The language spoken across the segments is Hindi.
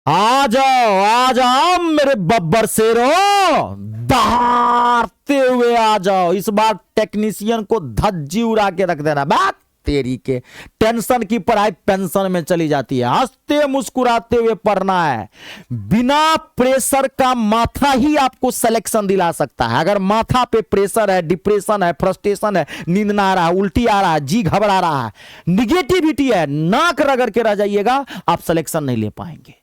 आ जाओ मेरे बब्बर शेरो, दहाड़ते हुए आ जाओ। इस बार टेक्नीशियन को धज्जी उड़ा के रख देना। बात तेरी के टेंशन की पढ़ाई पेंशन में चली जाती है। हंसते मुस्कुराते हुए पढ़ना है। बिना प्रेशर का माथा ही आपको सिलेक्शन दिला सकता है। अगर माथा पे प्रेशर है, डिप्रेशन है, फ्रस्ट्रेशन है, नींद ना आ रहा है, उल्टी आ रहा है, जी घबरा रहा है, निगेटिविटी है, नाक रगड़ के रह जाइएगा, आप सिलेक्शन नहीं ले पाएंगे।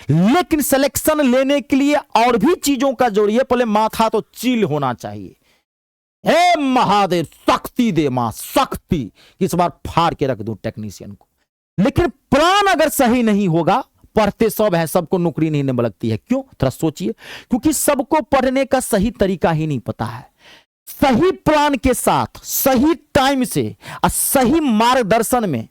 लेकिन सिलेक्शन लेने के लिए और भी चीजों का जोड़िए। पहले माथा तो चिल होना चाहिए। हे महादेव शक्ति दे मां, शक्ति इस बार फाड़ के रख दूं टेक्नीशियन को। लेकिन प्लान अगर सही नहीं होगा, पढ़ते सब है, सबको नौकरी नहीं लगती है। क्यों? थोड़ा सोचिए। क्योंकि सबको पढ़ने का सही तरीका ही नहीं पता है। सही प्लान के साथ, सही टाइम से और सही मार्गदर्शन में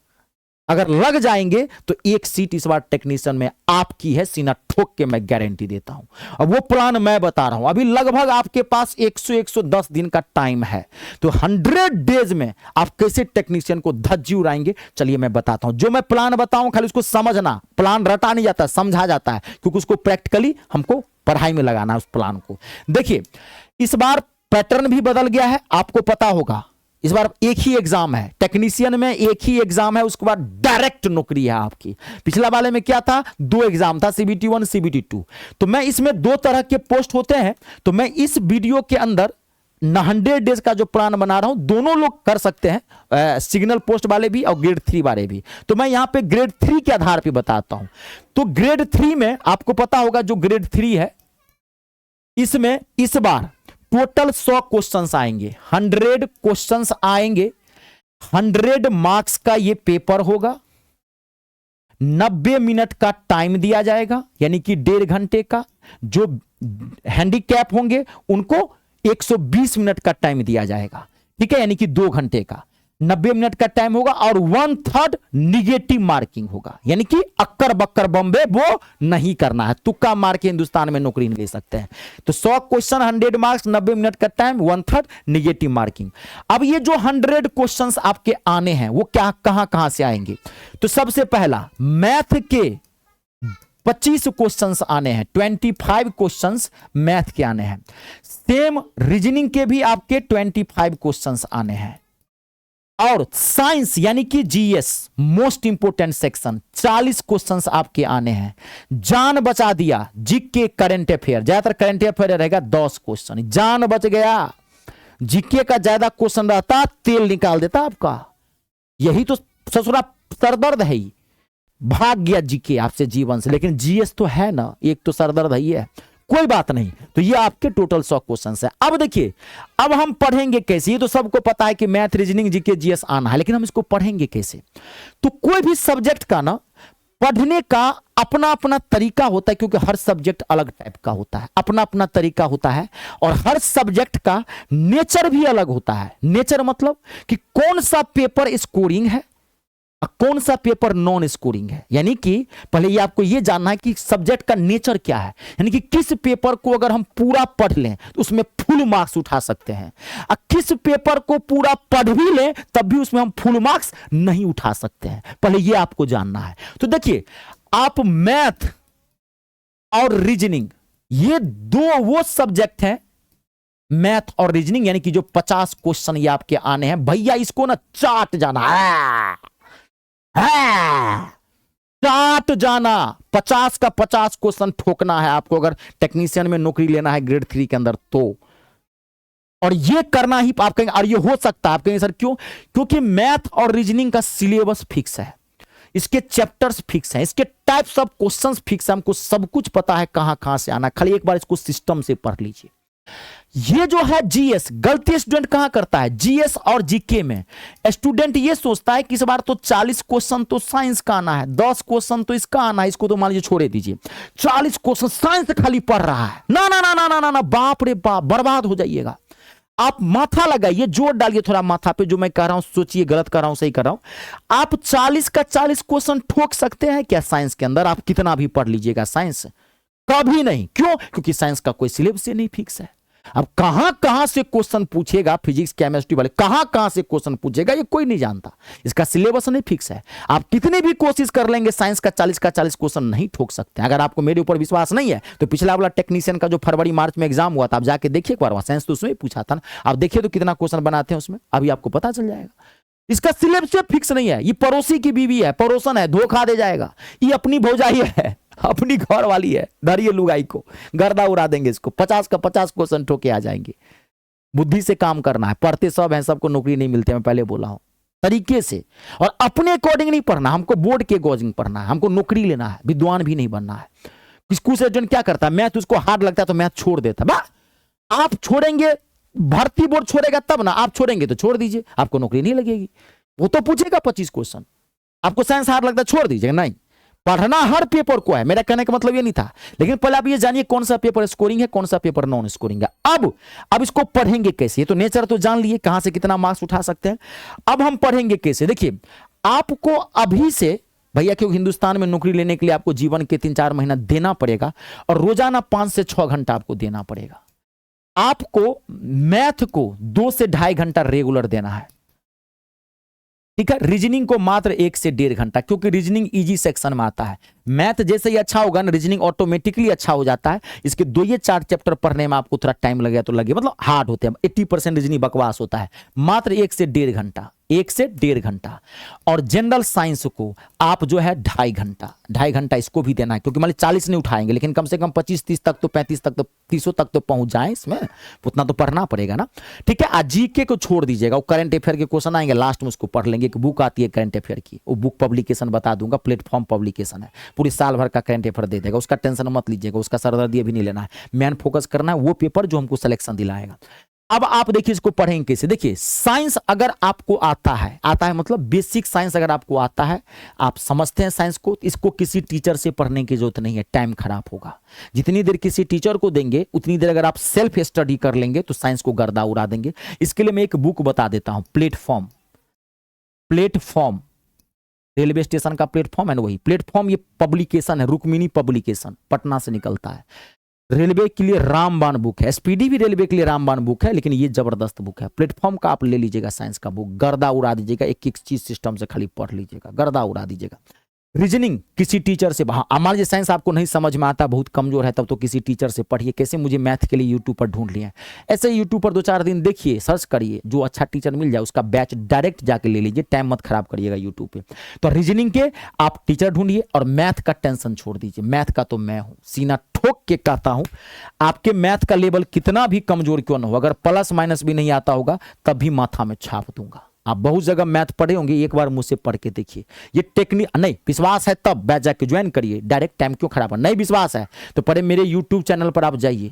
अगर लग जाएंगे तो एक सीट इस बार टेक्नीशियन में आपकी है, सीना ठोक के मैं गारंटी देता हूं। अब वो प्लान मैं बता रहा हूं। अभी लगभग आपके पास 100-110 दिन का टाइम है। तो 100 डेज में आप कैसे टेक्नीशियन को धज्जी उड़ाएंगे, चलिए मैं बताता हूं। जो मैं प्लान बताऊं खाली उसको समझना। प्लान रटा नहीं जाता, समझा जाता है, क्योंकि उसको प्रैक्टिकली हमको पढ़ाई में लगाना है उस प्लान को। देखिए इस बार पैटर्न भी बदल गया है, आपको पता होगा। इस बार एक ही एग्जाम है टेक्नीशियन में, एक ही एग्जाम है, उसके बाद डायरेक्ट नौकरी है आपकी। पिछला वाले में क्या था? 2 एग्जाम था, CBT 1 CBT 2। तो मैं इसमें 2 तरह के पोस्ट होते हैं। तो मैं इस वीडियो के अंदर 100 डेज का जो प्लान बना रहा हूं, दोनों लोग कर सकते हैं, सिग्नल पोस्ट वाले भी और ग्रेड 3 वाले भी। तो मैं यहां पे ग्रेड 3 के आधार पर बताता हूं। तो ग्रेड 3 में आपको पता होगा, जो ग्रेड 3 है इसमें इस बार टोटल 100 क्वेश्चंस आएंगे, 100 क्वेश्चंस आएंगे। 100 मार्क्स का ये पेपर होगा। 90 मिनट का टाइम दिया जाएगा, यानी कि 1.5 घंटे का। जो हैंडीकैप होंगे उनको 120 मिनट का टाइम दिया जाएगा, ठीक है, यानी कि 2 घंटे का। 90 मिनट का टाइम होगा और 1/3 निगेटिव मार्किंग होगा, यानी कि अक्कर बक्कर बम्बे वो नहीं करना है। तुक्का मार के हिंदुस्तान में नौकरी नहीं ले सकते हैं। तो 100 क्वेश्चन, 100 मार्क्स, 90 मिनट का टाइम, 1/3 निगेटिव मार्किंग। अब ये जो 100 क्वेश्चंस आपके आने हैं वो क्या कहां से आएंगे? तो सबसे पहला मैथ के 25 क्वेश्चंस आने हैं, 25 क्वेश्चंस मैथ के आने हैं। सेम रीजनिंग के भी आपके 25 क्वेश्चंस आने हैं। और साइंस यानी कि GS most important section 40 questions आपके आने हैं। जान बचा दिया जीके करंट अफेयर, ज्यादातर करंट अफेयर रहेगा 10 क्वेश्चन। जान बच गया, जीके का ज्यादा क्वेश्चन रहता तेल निकाल देता आपका। यही तो ससुरा सरदर्द है ही। भाग गया जीके आपसे जीवन से, लेकिन GS तो है ना, एक तो सरदर्द ही है। कोई बात नहीं। तो ये आपके टोटल 100 क्वेश्चन है। अब देखिए, अब हम पढ़ेंगे कैसे? ये तो सबको पता है कि मैथ, रीजनिंग, जीके, GS आना है, लेकिन हम इसको पढ़ेंगे कैसे? तो कोई भी सब्जेक्ट का ना पढ़ने का अपना अपना तरीका होता है, क्योंकि हर सब्जेक्ट अलग टाइप का होता है, अपना अपना तरीका होता है। और हर सब्जेक्ट का नेचर भी अलग होता है। नेचर मतलब कि कौन सा पेपर स्कोरिंग है, कौन सा पेपर नॉन स्कोरिंग है। यानी कि पहले ये आपको ये जानना है कि सब्जेक्ट का नेचर क्या है, यानी कि किस पेपर को अगर हम पूरा पढ़ लें तो उसमें फुल मार्क्स उठा सकते हैं, और किस पेपर को पूरा पढ़ भी लें तब भी उसमें हम फुल मार्क्स नहीं उठा सकते हैं। पहले ये आपको जानना है। तो देखिए, आप मैथ और रीजनिंग, ये 2 वो सब्जेक्ट हैं, मैथ और रीजनिंग, यानी कि जो 50 क्वेश्चन ये आपके आने हैं। भैया इसको ना चाट जाना है, चाट जाना। 50 का 50 क्वेश्चन ठोकना है आपको, अगर टेक्नीशियन में नौकरी लेना है ग्रेड 3 के अंदर तो। और ये करना ही आप कहेंगे, और ये हो सकता है आप कहेंगे सर क्यों? क्योंकि मैथ और रीजनिंग का सिलेबस फिक्स है, इसके चैप्टर्स फिक्स हैं, इसके टाइप्स ऑफ क्वेश्चंस फिक्स है। हमको सब कुछ पता है कहां कहां से आना, खाली एक बार इसको सिस्टम से पढ़ लीजिए। ये जो है GS, गलती स्टूडेंट कहां करता है? GS और GK में स्टूडेंट ये सोचता है कि इस बार तो 40 क्वेश्चन तो साइंस का आना है, 10 क्वेश्चन तो इसका आना है, इसको तो मान लीजिए छोड़े दीजिए। 40 क्वेश्चन साइंस खाली पढ़ रहा है। ना ना ना ना ना ना ना, बाप रे बाप, बर्बाद हो जाइएगा। आप माथा लगाइए, जोर डालिए थोड़ा माथा पे। जो मैं कह रहा हूं सोचिए, गलत कर रहा हूं सही कर रहा हूं। आप 40 का 40 क्वेश्चन ठोक सकते हैं क्या साइंस के अंदर? आप कितना भी पढ़ लीजिएगा साइंस, कभी नहीं। क्यों? क्योंकि साइंस का कोई सिलेबस नहीं फिक्स है। अब कहां कहां से क्वेश्चन पूछेगा, फिजिक्स केमिस्ट्री वाले कहां कहां से क्वेश्चन पूछेगा ये कोई नहीं जानता। इसका सिलेबस नहीं फिक्स है। आप कितनी भी कोशिश कर लेंगे साइंस का 40 क्वेश्चन नहीं ठोक सकते। अगर आपको मेरे ऊपर विश्वास नहीं है तो पिछला वाला टेक्नीशियन का जो फरवरी मार्च में एग्जाम हुआ था, आप जाके देखिए एक बार, वहां साइंस तो उसमें पूछा था ना, आप देखिए तो कितना क्वेश्चन बनाते हैं उसमें, अभी आपको पता चल जाएगा। इसका सिलेबस फिक्स नहीं है। ये पड़ोसी की बीवी है, पड़ोसन है, धोखा दे जाएगा। ये अपनी भौजाई है, अपनी घर वाली है, धरिए लुगाई को, गर्दा उड़ा देंगे इसको, 50 का 50 क्वेश्चन ठोके आ जाएंगे। बुद्धि से काम करना है। पढ़ते सब हैं, सबको नौकरी नहीं मिलती, मैं पहले बोला हूं, तरीके से। और अपने अकॉर्डिंग नहीं पढ़ना, हमको बोर्ड के अकॉर्डिंग पढ़ना है, हमको नौकरी लेना है, विद्वान भी नहीं बनना है। कुछ एजेंट क्या करता है, मैथ उसको हार्ड लगता है तो मैथ छोड़ देता है। आप छोड़ेंगे, भर्ती बोर्ड छोड़ेगा तब ना, आप छोड़ेंगे तो छोड़ दीजिए, आपको नौकरी नहीं लगेगी। वो तो पूछेगा 25 क्वेश्चन। आपको साइंस हार्ड लगता है, छोड़ दीजिएगा। नहीं, पढ़ना हर पेपर को है, मेरा कहने का मतलब ये नहीं था। लेकिन पहले आप ये जानिए कौन सा पेपर स्कोरिंग है, कौन सा पेपर नॉन स्कोरिंग है। अब इसको पढ़ेंगे कैसे, तो नेचर तो जान लिए कहां से कितना मार्क्स उठा सकते हैं। अब हम पढ़ेंगे कैसे, देखिए आपको अभी से भैया, क्योंकि हिंदुस्तान में नौकरी लेने के लिए आपको जीवन के 3-4 महीना देना पड़ेगा और रोजाना 5 से 6 घंटा आपको देना पड़ेगा। आपको मैथ को 2 से 2.5 घंटा रेगुलर देना है, ठीक है। रीजनिंग को मात्र 1 से 1.5 घंटा, क्योंकि रीजनिंग इजी सेक्शन में आता है। मैथ जैसे ही अच्छा होगा ना, रीजनिंग ऑटोमेटिकली अच्छा हो जाता है। इसके 2 या 4 चैप्टर पढ़ने में आपको थोड़ा टाइम लगे तो लगे, मतलब हार्ड होते हैं। 80% रीजनिंग बकवास होता है। मात्र 1 से 1.5 घंटा, 1 से 1.5 घंटा। और जनरल साइंस को आप जो है 2.5 घंटा, 2.5 घंटा इसको भी देना है, क्योंकि मान ली 40 नहीं उठाएंगे, लेकिन कम से कम 25-30 तक तो, 35 तक तो, 30 तक तो पहुंच जाए इसमें, उतना तो पढ़ना पड़ेगा ना, ठीक है। आज जीके को छोड़ दीजिएगा, वो करंट अफेयर के क्वेश्चन आएंगे लास्ट में, उसको पढ़ लेंगे। एक बुक आती है करंट अफेयर की, वो बुक पब्लिकेशन बता दूंगा, प्लेटफॉर्म पब्लिकेशन है, पूरी साल भर का करंट अफेयर दे देगा। उसका टेंशन मत लीजिएगा, उसका सरदर्दी भी नहीं लेना है। मेन फोकस करना है वो पेपर जो हमको सिलेक्शन दिलाएगा। अब आप देखिए इसको पढ़ेंगे कैसे। देखिए साइंस अगर आपको आता है मतलब बेसिक साइंस अगर आपको आता है, आप समझते हैं साइंस को, इसको किसी टीचर से पढ़ने की जरूरत नहीं है, टाइम खराब होगा। जितनी देर किसी टीचर को देंगे उतनी देर अगर आप सेल्फ स्टडी कर लेंगे तो साइंस को गर्दा उड़ा देंगे। इसके लिए मैं एक बुक बता देता हूं, प्लेटफॉर्म रेलवे स्टेशन का प्लेटफॉर्म है ना, वही प्लेटफॉर्म। ये पब्लिकेशन है, रुक्मिणी पब्लिकेशन, पटना से निकलता है। रेलवे के लिए रामबाण बुक है, स्पीडी भी रेलवे के लिए रामबाण बुक है, लेकिन ये जबरदस्त बुक है। प्लेटफॉर्म का आप ले लीजिएगा, साइंस का बुक, गर्दा उड़ा दीजिएगा। एक एक चीज सिस्टम से खाली पढ़ लीजिएगा, गर्दा उड़ा दीजिएगा। रीजनिंग किसी टीचर से, मान लीजिए साइंस आपको नहीं समझ में आता, बहुत कमजोर है, तब तो किसी टीचर से पढ़िए। कैसे, मुझे मैथ के लिए यूट्यूब पर ढूंढ लिया है, ऐसे ही यूट्यूब पर 2-4 दिन देखिए, सर्च करिए, जो अच्छा टीचर मिल जाए उसका बैच डायरेक्ट जाके ले लीजिए, टाइम मत खराब करिएगा यूट्यूब पे। तो रीजनिंग के आप टीचर ढूंढिए और मैथ का टेंशन छोड़ दीजिए। मैथ का तो मैं हूं, सीना ठोक के कहता हूं, आपके मैथ का लेवल कितना भी कमजोर क्यों ना हो, अगर प्लस माइनस भी नहीं आता होगा तब भी माथा में छाप दूंगा। आप बहुत जगह मैथ पढ़े होंगे, एक बार मुझसे पढ़ के देखिए। ये टेक्निक नहीं विश्वास है तब बैच जाके ज्वाइन करिए, डायरेक्ट टाइम क्यों खराब है। नहीं विश्वास है तो पहले मेरे यूट्यूब चैनल पर आप जाइए,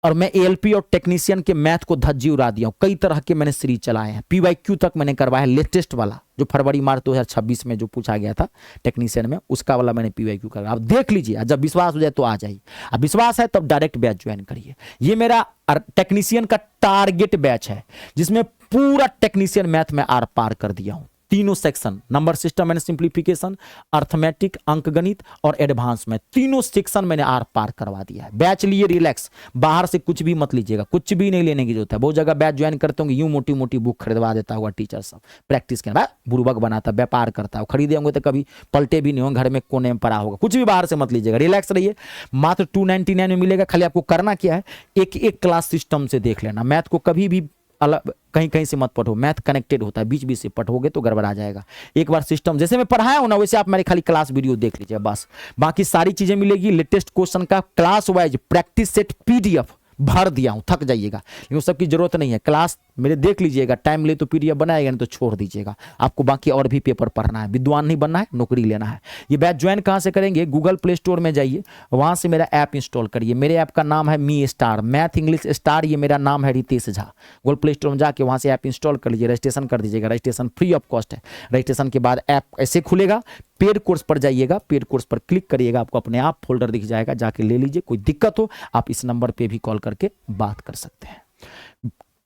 और मैं एएलपी और टेक्नीशियन के मैथ को धज्जी उड़ा दिया हूं। कई तरह के मैंने सीरीज चलाए हैं, पीवाईक्यू तक मैंने करवाया, लेटेस्ट वाला जो फरवरी मार्च 2026 में जो पूछा गया था टेक्नीशियन में, उसका वाला मैंने पीवाईक्यू करवाया। आप देख लीजिए, जब विश्वास हो जाए तो आ जाइए। अब विश्वास है तब डायरेक्ट बैच ज्वाइन करिए। ये मेरा टेक्नीशियन का टारगेट बैच है, जिसमें पूरा टेक्नीशियन मैथ में आर पार कर दिया हूं। तीनों section, number system and simplification, arithmetic, अंकगणित और एडवांस में, तीनों सेक्शन मैंने आर पार करवा दिया है। बैच लिए रिलैक्स, बाहर से कुछ भी मत लीजिएगा, कुछ भी नहीं लेने की जरूरत है। बहुत जगह बैच ज्वाइन करते होंगे, यूं मोटी मोटी बुक खरीदवा देता होगा टीचर सब, प्रैक्टिस के बुर्बक बनाता, व्यापार करता है। खरीदे होंगे तो कभी पलटे भी नहीं होंगे, घर में कोने में पड़ा होगा। कुछ भी बाहर से मत लीजिएगा, रिलैक्स रहिए। मात्र 299 में मिलेगा। खाली आपको करना क्या है, एक एक क्लास सिस्टम से देख लेना। मैथ को कभी भी अलग कहीं कहीं से मत पढ़ो, मैथ कनेक्टेड होता है, बीच बीच से पढ़ोगे तो गड़बड़ा जाएगा। एक बार सिस्टम जैसे मैं पढ़ाया हूं ना, वैसे आप मेरे खाली क्लास वीडियो देख लीजिए बस। बाकी सारी चीजें मिलेगी, लेटेस्ट क्वेश्चन का class wise practice set PDF भर दिया हूं, थक जाइएगा, लेकिन उस सब की जरूरत नहीं है। क्लास मेरे देख लीजिएगा, टाइम ले तो पीडीएफ बनाएगा, नहीं तो छोड़ दीजिएगा। आपको बाकी और भी पेपर पढ़ना है, विद्वान नहीं बनना है, नौकरी लेना है। ये बैच ज्वाइन कहां से करेंगे, गूगल प्ले स्टोर में जाइए, वहां से मेरा ऐप इंस्टॉल करिए। मेरे ऐप का नाम है me star, math English star, ये मेरा नाम है Ritesh Jha. Google Play Store में जाके वहां से ऐप इंस्टॉल कर लीजिए, रजिस्ट्रेशन कर दीजिएगा। रजिस्ट्रेशन फ्री ऑफ कॉस्ट है। रजिस्ट्रेशन के बाद ऐप ऐसे खुलेगा, पेड कोर्स पर जाइएगा, पेड कोर्स पर क्लिक करिएगा, आपको अपने आप फोल्डर दिख जाएगा, जाके ले लीजिए। कोई दिक्कत हो आप इस नंबर पे भी कॉल करके बात कर सकते हैं।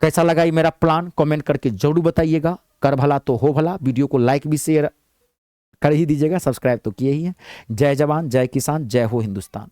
कैसा लगा ये मेरा प्लान, कमेंट करके जरूर बताइएगा। कर भला तो हो भला। वीडियो को लाइक भी शेयर कर ही दीजिएगा, सब्सक्राइब तो किए ही है। जय जवान, जय किसान, जय हो हिंदुस्तान।